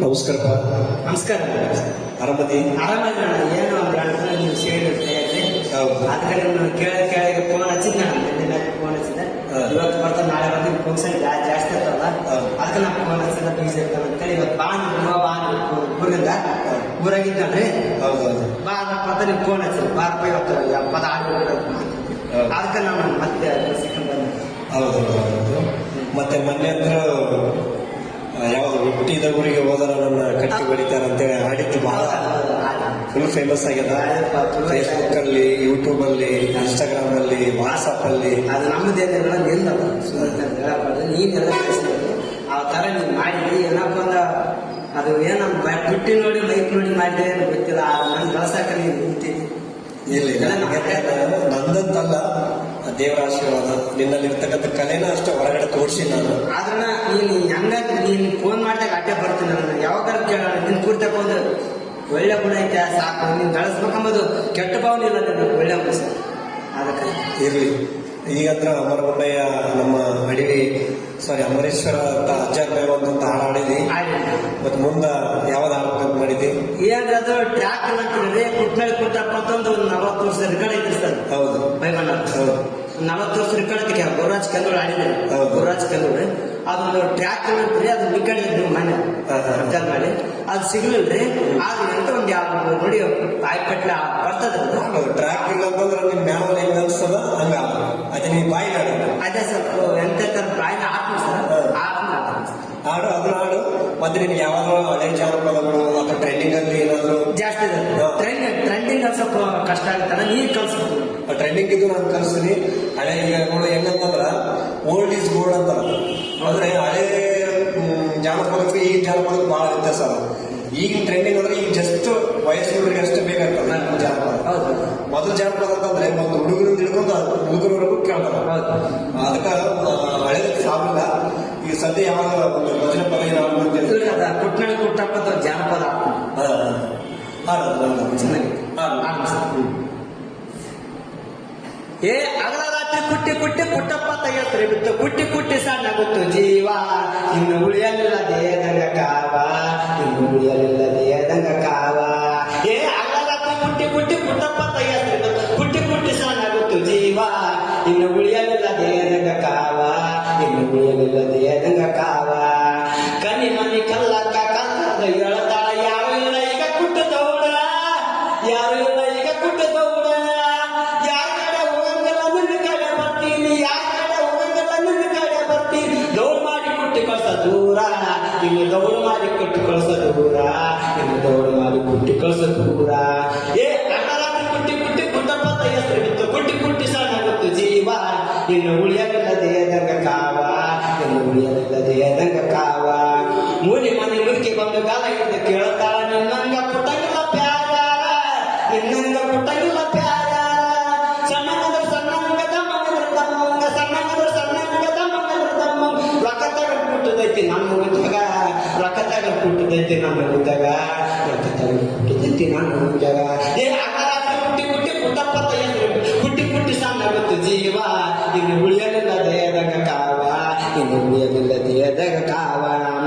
ನಮಸ್ಕಾರಪ್ಪ. ನಮಸ್ಕಾರ. ಆರಾಮದಿ? ಆರಾಮದಿ ಅಣ್ಣ. ಏನು ಅಂದ್ರೆ ನೀವು ಸೇರಿರ್ತಾ ಇದ್ರಿ. ಅದಕ್ಕೆ ಕೇಳಿಗೆ ಫೋನ್ ಹಚ್ಚಿದ್ದೆ ನಾನು. ನಿನ್ನೆ ಫೋನ್ ಹಚ್ಚಿದ್ದೆ. ಇವತ್ತು ಬರ್ತಾ ನಾಳೆ ಬಂದು ಫಂಕ್ಷನ್ ಜಾಸ್ತಿ ಇರ್ತಲ್ಲ, ಅದಕ್ಕೆ ನಾನು ಫೋನ್ ಹಚ್ಚಿದ್ದೆ. ಬೀಜ ಇರ್ತಾನೆ ಅಂತೇಳಿ ಇವತ್ತು ಊರಿಂದ ಊರಾಗಿದ್ದಾನ್ರಿ. ಬಾ ಬರ್ತಾ ನೀವು ಫೋನ್ ಹಚ್ಚಿದ್ರಿ. ಬಾರಪ್ಪ ಇವತ್ತು 70 ಆಡು ಅದಕ್ಕೆ ನಾನು ಮತ್ತೆ ಸಿಕ್ಕಂಡು ಬಂದೆ. ಹೌದು. ಮತ್ತೆ ಮೊನ್ನೆ ಹತ್ರ ಯಾವ್ದು ಹುಟ್ಟಿದ ಊರಿಗೆ ಹೋದರೆ ನನ್ನ ಕಟ್ಟಿ ಹೊಡಿತಾರೆ ಅಂತೇಳಿ ಹಾಡಿದ್ದು ಬಹಳ ಫುಲ್ ಫೇಮಸ್ ಆಗ್ಯದ. ಫೇಸ್ಬುಕ್ ಅಲ್ಲಿ, ಯೂಟ್ಯೂಬ್ ಅಲ್ಲಿ, ಇನ್ಸ್ಟಾಗ್ರಾಮ್ ಅಲ್ಲಿ, ವಾಟ್ಸಪ್ ಅಲ್ಲಿ. ಅದು ನಮ್ಮದೇನೆಲ್ಲ ನಿಂದಲ್ಲ, ನೀನೆಲ್ಲ ಆ ತರ ನೀವು ಮಾಡಿದ್ರಿ. ಏನಪ್ಪ ಅಂದ ಅದು ಏನೋ ಬಿಟ್ಟಿ ನೋಡಿ ಲೈಫ್ ನೋಡಿ ಮಾಡಿದೆ ಏನು ಗೊತ್ತಿಲ್ಲ. ನನ್ ಬಳಸಾಕ ನೀನು ನಿಂತಿದ್ದಿ. ನಂದಂತಲ್ಲ, ದೇವರ ಆಶೀರ್ವಾದ. ನಿನ್ನಲ್ಲಿರ್ತಕ್ಕಂಥ ಕಲೆನ ಅಷ್ಟೇ ಹೊರಗಡೆ ತೋರಿಸಿ ನಾನು. ಆದ್ರ ನೀನು ಹಂಗ ನೀನು ಫೋನ್ ಮಾಡಿದಾಗ ಅಡ್ಡೆ ಬರ್ತೀನಿ. ನಾನು ಯಾವಾಗ ಕೇಳೋಣ ನಿನ್ ಕೂರ್ತಕ್ಕ ಒಂದು ಒಳ್ಳೆ ಗುಣ ಐತೆ ಸಾಕು. ನೀನ್ ಗಳಿಸ್ಬೇಕಂಬುದು ಕೆಟ್ಟ ಭಾವನೆ ಇಲ್ಲ ನಿನ್ನ ಒಳ್ಳೆ ಮನಸ್ಸು. ಅದಕ್ಕೆ ಇರ್ಲಿ. ಈಗಂದ್ರ ಅಮರಗುಂಡಯ್ಯ ನಮ್ಮ ಅಮರೇಶ್ವರ ಅಂತ ಅಜ್ಜಾರ್ ಅಂತ ಹಾಡು ಹಾಡಿದಿ. ಮತ್ ಮುಂದ ಯಾವ್ದು ಹಾಡ್ಬೇಕಂತ ಮಾಡಿದಿ? ಏನ್ರಿ ಅದು ಟ್ರ್ಯಾಕ್ ಅಂತೀರಿ. ಕುಟ್ಮೇಲೆ ಕುಟ್ಟಪ್ಪ ಅಂತಂದು ಒಂದು 40 ವರ್ಷದ ರಿಕಾರ್ಡ್ ಐತಿ ಸರ್. ಹೌದು, ಬೈಬಣ್ಣ. 40 ವರ್ಷ ರಿಕಾರ್ಡ್ ಐತಿ. ಗುರುರಾಜ್ ಕೆಂದೂರು ಆಡಿದ್ರಿ. ಗುರುರಾಜ್ ಕೆಂದೂರು ಅದೊಂದು ಟ್ರ್ಯಾಕ್ ಅಂತೀರಿ. ಅದು ರಿಕಾರ್ಡ್ ಇದ್ರಿ ಮನೆ ಅಬ್ಜರ್ವ್ ಮಾಡಿ. ಅದು ಸಿಗ್ಲಿಲ್ರಿ. ಆದ್ರೆ ಅಂತ ಒಂದ್ ಯಾವ ನೋಡಿ ಬಾಯ್ಪಟ್ಲ ಬರ್ತದ. ಟ್ರ್ಯಾಕ್ ಇಲ್ಲ ಅಂತಂದ್ರೆ ನಿಮ್ ಮ್ಯಾಲ ಹೆಂಗ ಅನ್ಸ್ತದ ಹಂಗ ಅದೇ ನೀ ಬಾಯಿ ಹಾಡು. ಅದೇ ಸ್ವಲ್ಪ ಎಂತ ಬಾಯಿನ ಹಾಕ್ತೀವಿ ಸರ್. ಹಾಡು ಅದನ್ನ ಹಾಡು. ಮತ್ತೆ ನಿಮ್ಗೆ ಯಾವಾಗಲೂ ಹಳೆ ಜಾನಪದಗಳು ಅಥವಾ ಟ್ರೆಂಡಿಂಗ್ ಅಲ್ಲಿ ಏನಾದ್ರು ಜಾಸ್ತಿ ಇದೆ. ಟ್ರೆಂಡಿಂಗ್ ಅಲ್ಲಿ ಸ್ವಲ್ಪ ಕಷ್ಟ ಆಗುತ್ತಲ್ಲ, ನೀರ್ ಕಲ್ಸ್ಬೇಕು. ಟ್ರೆಂಡಿಂಗ್ ಇದು ನಾನು ಕಲಿಸ್ತೀನಿ. ಹಳೆ ಈಗಗಳು ಹೆಂಗಂತಂದ್ರ ಓಲ್ಡ್ ಈಸ್ ಗೋಲ್ಡ್ ಅಂತ. ಅಂದ್ರೆ ಹಳೆ ಜಾನಪದಕ್ಕೂ ಈಗ ಜಾನಪದಕ್ಕೂ ಬಹಳ ವ್ಯತ್ಯಾಸ ಅದ. ಈಗಿನ ಟ್ರೆಂಡಿಂಗ್ ಅಂದ್ರೆ ಈಗ ಜಸ್ಟ್ ವಯಸ್ಸಿನವರಿಗೆ ಅಷ್ಟೇ ಬೇಕಾಗ್ತದೆ ಜಾನಪದ. ಮೊದಲು ಜಾನಪದ ಅಂತಂದ್ರೆ ಒಂದು ಹುಡುಗರಿಂದ ಹಿಡ್ಕೊಂಡು ಹುಡುಗರವರೆಗೂ ಕೇಳ್ತಾರೆ. ಅದಕ್ಕೆ ಹಳೆದಕ್ಕೆ ಸಾವಿಲ್ಲ. ಈಗ ಸದ್ಯ ಯಾವಾಗ ಒಂದು ಭಜನೆ ಪದ ಕುಟ್ನಳ್ಳಿ ಕುಟ್ಟಪ್ಪ ಜಾನಪದ ಚೆನ್ನಾಗಿ. ಏ ಅಗಲ ರಾತ್ರಿ ಕುಟ್ಟಿ ಕುಟ್ಟಿ ಕುಟ್ಟಪ್ಪ ತೆಗೆಸ್ರಿ ಬಿತ್ತು. ಕುಟ್ಟಿ ಕುಟ್ಟಿ ಸಣ್ಣಗುತ್ತು ಜೀವ. ಇನ್ನು ಉಳಿಯಲಿಲ್ಲ ದೇಹದಂಗ ಕಾವ. ಇನ್ನು ಉಳಿಯಲಿಲ್ಲ ದೇಹದಂಗ ಕಾವ. ಏ ಅಗಲ ರಾತ್ರಿ ಕುಟ್ಟಿ ಕುಟ್ಟಿ ಕುಟ್ಟಪ್ಪ ತೆಗೆಸ್ರಿ ಬಿತ್ತು. ಕುಟ್ಟಿ ಕುಟ್ಟಿ ಸಣ್ಣಗುತ್ತು ಜೀವ. ಇನ್ನು ಉಳಿಯಲಿಲ್ಲ ದೇಹದಂಗ ಕಾವ. ಇನ್ನು ಉಳಿಯಲಿಲ್ಲ ದೇಹದಂಗ ಕಾವ. ಕನಿ ಮನಿ ಕಲ್ಲಕ್ಕ ಕಲ್ಲದ ಎಳತಾಳ. ಯಾರು ಇಲ್ಲ ಈಗ ಕುಟ್ಟ ದೌಡ. ಯಾರು ಇಲ್ಲ ಈಗ ಕುಟ್ಟ ದೌಡ. ದೂರ ಇನ್ನು ದೌಡು ಮಾಡಿ ಕೊಟ್ಟು ಕಳಿಸೋದು ದೂರ. ಇನ್ನು ದೌಡು ಮಾಡಿ ಕುಟ್ಟಿ ಕಳಿಸೋದು ದೂರ. ಏ ಅಣ್ಣರಾತ್ರಿ ಕುಟ್ಟಿ ಕುಟ್ಟಿ ಕುಟ್ಟಪ್ಪ ತೆಗೆಸ್ರಿ ಬಿತ್ತು. ಕುಟ್ಟಿ ಕುಟ್ಟಿ ಸಣ್ಣಗುತ್ತು ಜೀವ. ಇನ್ನು ಉಳಿಯಲಿಲ್ಲ ದೇಹದಂಗ ಕಾವ. ಇನ್ನು ಉಳಿಯಲಿಲ್ಲ ದೇಹದಂಗ ಕಾವ. ಮೂಲಿ ಮನೆ ಮುದುಕಿ ಬಂದು ಗಾಲ ಹಿಡಿದು ಕೇಳ್ತಾಳ. ನಿನ್ನಂಗ ಪುಟ್ಟಂಗಿಲ್ಲ ಪ್ಯಾರ. ನಿನ್ನಂಗ ಪುಟ್ಟಂಗಿಲ್ಲ ಪ್ಯಾರ. ಸಣ್ಣಂಗಂದ್ರ ಸಣ್ಣಂಗ ದಮ್ಮಂಗಂದ್ರ ದಮ್ಮಂಗ. ಸಣ್ಣಂಗಂದ್ರ ಸಣ್ಣಂಗ ದಮ್ಮಂಗಂದ್ರ ದಮ್ಮಂಗ. ರೊಕ್ಕ ತಗೊಂಡು ಕುಟ್ಟದೈತಿ ನನ್ನ ಮುಗಿದಾಗ. ರೊಕ್ಕ ತಗೊಂಡು ಕುಟ್ಟದೈತಿ ನನ್ನ ಮುಗಿದಾಗ. ರೊಕ್ಕ ತಗೊಂಡು ಕುಟ್ಟದೈತಿ ನನ್ನ ಮುಗಿದಾಗ. ಏ ಅಕರಾತ್ರಿ ಕುಟ್ಟಿ ಕುಟ್ಟಿ ಕುಟ್ಟಪ್ಪ ತೆಗೆಸ್ರಿ. ಕುಟ್ಟಿ ಕುಟ್ಟಿ ಸಣ್ಣಗುತ್ತು ಜೀವ. ಇನ್ನು ಉಳಿಯಲಿಲ್ಲ ದೇಹದಾಗ ಕಾವ. ಇನ್ನು ಉಳಿಯಲಿಲ್ಲ ದೇಹದಾಗ ಕಾವ.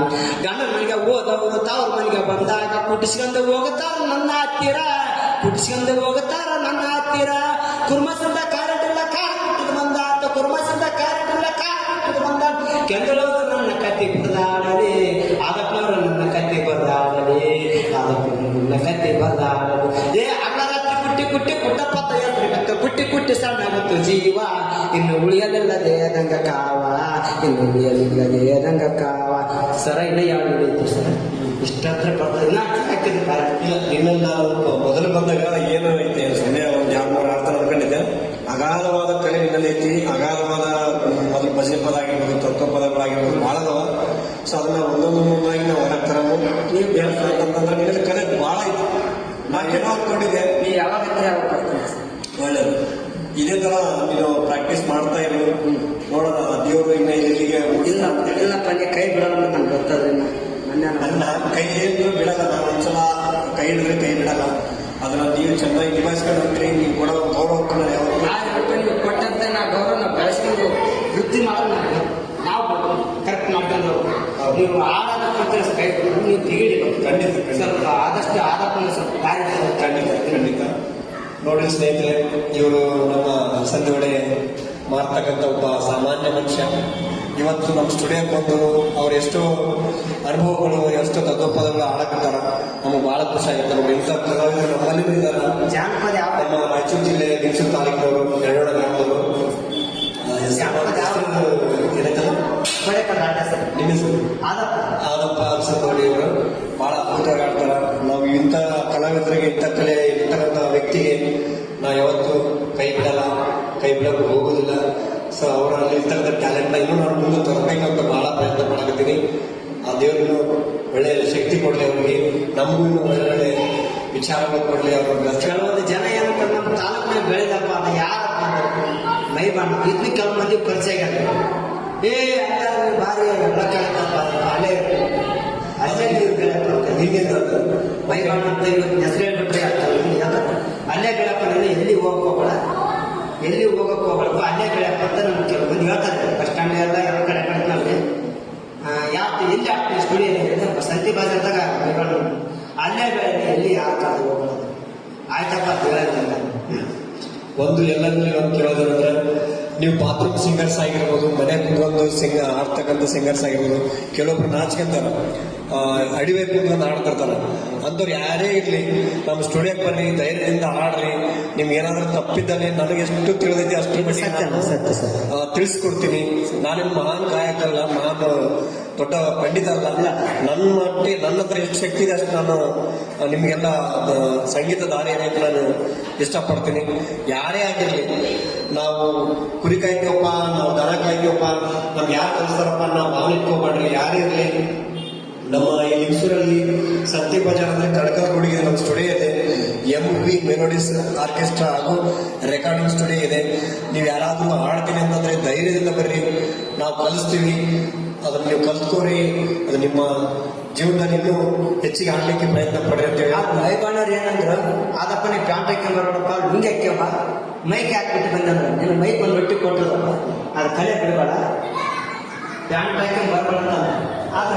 ಗಂಡ ಮನೆಗೆ ಹೋದವರು ತವ್ರ ಮನೆಗೆ ಬಂದಾಗ ಕುಟ್ಟಿಸ್ಕೊಂಡು ಹೋಗುತ್ತಾರ ನನ್ನ ಹತ್ತಿರ. ಕುಟ್ಟಿಸ್ಕೊಂಡು ಹೋಗುತ್ತಾರ ನನ್ನ ಹತ್ತಿರ. ಕುರ್ಮಸಂದ ಕಾರೆಂಟ್ ಇಲ್ಲ ಕಾರ್ ಕುಟ್ಟಿದ್ ಬಂದ ಅಂತ. ಕುರ್ಮಸಂದ ಕಾರೆಂಟ್ ಇಲ್ಲ ಕಾರ್ ಕುಟ್ಟಿದ್ ಬಂದ. ಕೆಂದಳವರು ನನ್ನ ಕತ್ತಿ ಬರ್ದಾಡಲಿ. ಅದಪ್ಪನವರು ನನ್ನ ಕತ್ತಿ ಬರ್ದಾಡಲಿ. ಅದಪ್ಪನವರು ನನ್ನ ಕತ್ತಿ ಬರ್ದಾಡಲಿ. ಏ ಅಗ್ಲರಾತ್ರಿ ಕುಟ್ಟಿ ಕುಟ್ಟಿ ಕುಟ್ಟಪ್ಪ ತೆಗೆಸ್ರಿ ಬಿತ್ತು. ಕುಟ್ಟಿ ಕುಟ್ಟಿ ಸಣ್ಣಗುತ್ತು ಜೀವ. ಇನ್ನು ಉಳಿಯಲಿಲ್ಲ ದೇಹದಂಗ ಕಾವ. ಇನ್ನು ಉಳಿಯಲಿಲ್ಲ ದೇಹದಂಗ ಕಾವ. ಸರ ಇನ್ನ ಯಾರು ಹಿಡಿಯಿತು ಸರ್? ಇಷ್ಟತ್ರ ಬರ್ತದೆ ಇನ್ನೊಂದು ನಾವು ಮೊದಲು ಬಂದಾಗ ಏನು ಐತೆ ಸಂಜೆ ಒಂದು 2-3 ಅರ್ಥ ಅನ್ಕೊಂಡಿದ್ದೆ. ಅಗಾಧವಾದ ಕಲೆ ನಿನ್ನಲ್ಲಿ ಐತಿ. ಅಗಾಧವಾದ ಮೊದಲು ಭಜನೆ ಪದ ಆಗಿರ್ಬೋದು, ತತ್ವ ಪದಗಳಾಗಿರ್ಬೋದು ಭಾಳ ಅದಾವ. ಸೊ ಅದನ್ನ ಒಂದೊಂದಾಗಿ ನಾವು ಹೊರಗೆ ತರము. ನೀವು ಹೇಳ್ತಂತಂದ್ರೆ ನಿನ್ನಲ್ಲಿ ಕಲೆ ಭಾಳ ಐತಿ. ನಾನು ಏನೋ ಅನ್ಕೊಂಡಿದ್ದೆ. ನೀ ಯಾವಾಗ ಒಳ್ಳೇದು. ಇದೇ ತರ ನೀನು ಪ್ರಾಕ್ಟೀಸ್ ಮಾಡ್ತಾ ಇರು. ನೋಡೋಣ ದೇವರು ಇನ್ನ ಇಲ್ಲಿಗೆ ಇಲ್ಲಪ್ಪ. ಕೈ ಬಿಡೋಣ ನಮ್ಗೆ ಗೊತ್ತದ್ರಿ. ನನ್ನ ಕೈ ಏನು ಬಿಡಲ್ಲ. ನಾನು ಒಂದ್ಸಲ ಕೈ ಹಿಡಿದ್ರೆ ಕೈ ಬಿಡಲ್ಲ. ಅದನ್ನ ನೀವು ಚೆನ್ನಾಗಿ ನಿಭಾಯಿಸ್ಕೊಂಡು ಹೋಗ್ತೀರಿ. ನೀವು ಕೊಡೋ ಗೌರವ ನೀವು ಕೊಟ್ಟಂತ ನಾ ಗೌರವ ನಾವು ಬೆಳೆಸ್ಕೊಂಡು ವೃತ್ತಿ ಮಾಡೋಣ. ನಾವು ಕರೆಕ್ಟ್ ಮಾಡ್ಕೊಂಡು ನೀವು ಆಡೋದಕ್ಕೆ ಕೈ ನೀವು ತೆಗಿಡಿ. ಖಂಡಿತ ಖಂಡಿತ. ಸ್ವಲ್ಪ ಆದಷ್ಟು ಆದಪ್ಪನ ಸ್ವಲ್ಪ ದಾರಿ ಖಂಡಿತ ಖಂಡಿತ. ನೋಡಿ ಸ್ನೇಹಿತರೆ, ಇವರು ನಮ್ಮ ಸಂಧಿವಡೆ ಮಾಡ್ತಕ್ಕಂಥ ಒಬ್ಬ ಸಾಮಾನ್ಯ ಮನುಷ್ಯ. ಇವತ್ತು ನಮ್ಮ ಸ್ಟುಡಿಯೋಕ್ಕೆ ಬಂದು ಅವ್ರು ಎಷ್ಟೋ ಅನುಭವಗಳು, ಎಷ್ಟೋ ತತ್ವಪದಗಳು ಆಡಕತ್ತಾರ. ನಮಗೆ ಬಹಳ ಖುಷಿ ಆಗುತ್ತೆ. ನೋಡಿ, ಇಂಥ ಕಲಾವಿದರು ನಮ್ಮಲ್ಲಿ ಇದ್ದಾರೆ. ಜಾನಪದ ಯಾವ ನಮ್ಮ ರಾಯಚೂರು ಜಿಲ್ಲೆ ಲಿಂಗಸೂರು ತಾಲೂಕಿನವರು, ಎರಡೋಣ ಗ್ರಾಮದವರು. ಜಾನಪದ ಯಾವ ಏನಂತಲ್ಲ ಬಳೆ ಕರ್ನಾಟಕ ಸರ್ ನಿಮ್ಮ ಹೆಸರು ಆದಪ್ಪ ಆದಪ್ಪ ಅನ್ಸೋಡಿ ಇವರು ಬಹಳ ಅದ್ಭುತವಾಗಿ ಆಡ್ತಾರ. ನಾವು ಇಂಥ ಕಲಾವಿದರಿಗೆ, ಇಂಥ ಕಲೆ ಇರ್ತಕ್ಕಂಥ ವ್ಯಕ್ತಿಗೆ ನಾವು ಯಾವತ್ತೂ ಕೈ ಬಿಡಲ್ಲ, ಕೈ ಬಿಡಕ್ಕೆ ಹೋಗೋದಿಲ್ಲ. ಸೊ ಅವರಲ್ಲಿ ಇರ್ತಕ್ಕಂಥ ಟ್ಯಾಲೆಂಟ್ನ ಇನ್ನೂ ನಾನು ಮುಂದೆ ತರಬೇಕಂತ ಬಹಳ ಪ್ರಯತ್ನ ಮಾಡಕತ್ತೀನಿ. ಆ ದೇವರಿಗೂ ಒಳ್ಳೆಯ ಶಕ್ತಿ ಕೊಡಲಿ ಅವರಿಗೆ, ನಮಗೂ ಇನ್ನೂ ಒಳ್ಳೆ ವಿಚಾರಗಳು ಕೊಡಲಿ. ಅವ್ರಿಗೆ ಕೆಲವೊಂದು ಜನ ಏನಂತ ನಮ್ಮ ತಾಲೂಕಿನ ಬೆಳೆದಪ್ಪ ಅಂತ ಯಾರಪ್ಪ ಅಂದ್ರೆ ಮೈ ಬಣ್ಣ ಇದನ್ನ ಕೆಲವು ಮಂದಿ ಪರಿಚಯ ಆಗ್ಯಾರ. ಅಲ್ಲ ಭಾರಿ ಬೆಳಕಾಗ್ತಪ್ಪ ಅಲ್ಲೇ ಅಲ್ಲೇ ನೀವು ಬೆಳೆಯಪ್ಪ ಹಿಂಗೆ ಮೈ ಬಣ್ಣ ಅಂತ ಇವತ್ತು ಹೆಸರು ಹೇಳ್ಬಿಟ್ರೆ ಆಗ್ತದೆ. ಅಲ್ಲೇ ಬೆಳಪ್ಪ ನೀನು ಎಲ್ಲಿ ಹೋಗಕ್ಕೆ ಹೋಗಬೇಡ, ಎಲ್ಲಿ ಹೋಗಕ್ಕೆ ಹೋಗಬೇಡಪ್ಪ, ಅಲ್ಲೇ ಬೆಳೆಯಪ್ಪ ಅಂತ ನಮ್ಗೆ ಕೆಲವು ಮಂದಿ ಹೇಳ್ತಾರೆ. ಬಸ್ ಸ್ಟ್ಯಾಂಡ್ ಎಲ್ಲ ಯಾವ ಕಡೆ ಕಡೆ ಯಾವ್ದು ಎಲ್ಲಿ ಆಗ್ತದೆ ಸ್ಟುಡಿಯೋ ಸಂತಿ ಬಾಜಾರ್ದಾಗ ಮೈ ಬಣ್ಣ ಅಲ್ಲೇ ಬೆಳೆ, ಎಲ್ಲಿ ಯಾವ ಕಾಲ ಹೋಗೋದು ಆಯ್ತಪ್ಪ ಅಂತ ಹೇಳೋದಿಲ್ಲ. ಒಂದು ಎಲ್ಲರಲ್ಲಿ ಒಂದು ಕೇಳೋದಂದ್ರೆ, ನೀವು ಬಾತ್ರೂಮ್ ಸಿಂಗರ್ಸ್ ಆಗಿರ್ಬೋದು, ಮನೆ ಕುಂತ್ಕೊಂಡು ಆಡ್ತಕ್ಕಂಥ ಸಿಂಗರ್ಸ್ ಆಗಿರ್ಬೋದು. ಕೆಲವೊಬ್ರು ನಾಚ್ಕೊಂತಾರ, ಅಡಿವೆ ಕುಂತ್ಕೊಂಡು ಆಡ್ತಿರ್ತಾರ. ಅಂಥವ್ರು ಯಾರೇ ಇರಲಿ, ನಮ್ಮ ಸ್ಟುಡಿಯೋಕ್ಕೆ ಬನ್ನಿ, ಧೈರ್ಯದಿಂದ ಆಡ್ರಿ. ನಿಮ್ಗೆ ಏನಾದ್ರೂ ತಪ್ಪಿದ್ದಲ್ಲಿ ನನಗೆ ಎಷ್ಟು ತಿಳಿದೈತಿ ಅಷ್ಟು ಸತ್ಯ ಸರ್. ತಿಳಿಸ್ಕೊಡ್ತೀನಿ. ನಾನೇನು ಮಹಾನ್ ಗಾಯಕ ಅಲ್ಲ, ಮಹಾನ್ ದೊಡ್ಡ ಪಂಡಿತ ಅಲ್ಲ. ನನ್ನ ಮಟ್ಟಿಗೆ ನನ್ನ ಹತ್ರ ಎಷ್ಟು ಶಕ್ತಿ ಇದೆ ಅಷ್ಟು ನಾನು ನಿಮಗೆಲ್ಲ ಸಂಗೀತ ದಾರಿ ಏನೈತೆ ನಾನು ಇಷ್ಟಪಡ್ತೀನಿ. ಯಾರೇ ಆಗಿರಲಿ, ನಾವು ಕುರಿ ಕಾಯ್ತೀವಪ್ಪ, ನಾವು ದನ ಕಾಯ್ತೀವಪ್ಪ, ನಮ್ಗೆ ಯಾರು ಕಲಿಸ್ತಾರಪ್ಪ ನಾವು ಭಾವನೆ ಇಟ್ಕೋಬೇಡ್ರಿ. ಯಾರೇ ಇರಲಿ, ನಮ್ಮ ಈ ಲಿಂಗಸೂರಲ್ಲಿ ಸಂತಿ ಬಜಾರ್ ಅಂದ್ರೆ ಕಡ್ಕಲ್ ರೋಡಿಗೆ ನಮ್ಮ ಸ್ಟುಡಿಯೋ ಇದೆ. MV ಮೆಲೋಡಿಸ್ ಆರ್ಕೆಸ್ಟ್ರಾ ಹಾಗೂ ರೆಕಾರ್ಡಿಂಗ್ ಸ್ಟುಡಿಯೋ ಇದೆ. ನೀವು ಯಾರಾದ್ರೂ ಆಡ್ತೀನಿ ಅಂತಂದ್ರೆ ಧೈರ್ಯದಿಂದ ಬರ್ರಿ, ನಾವು ಕಲಿಸ್ತೀವಿ. ಅದನ್ನ ನೀವು ಕಲ್ತ್ಕೋರಿ, ಅದು ನಿಮ್ಮ ಜೀವನದಲ್ಲಿ ಇನ್ನೂ ಹೆಚ್ಚಿಗೆ ಆಡ್ಲಿಕ್ಕೆ ಪ್ರಯತ್ನ ಪಡ್ರಿ ಅಂತ ಹೇಳಿ. ಮೈ ಬಣ್ಣವ್ರು ಏನಂದ್ರು, ಆದಪ್ಪ ನೀವು ಪ್ಯಾಂಟ್ ಹಾಕ್ಕೊಂಡ್ ಬರೋಣಪ್ಪ, ಲುಂಗಿ ಹಾಕ್ಯಪ್ಪ, ಮೈಕ್ ಹಾಕ್ಬಿಟ್ಟು ಬಂದಂದ್ರು. ನೀನು ಮೈಕ್ ಒಂದು ರೊಟ್ಟಿ ಕೊಟ್ಟದಪ್ಪ, ಅದು ಕಲೆ ಬಿಡಬೇಡ, ಪ್ಯಾಂಟ್ ಹಾಕ್ಕೊಂಡ್ ಬರ್ಬೇಡ ಅಂತ. ಆದ್ರೆ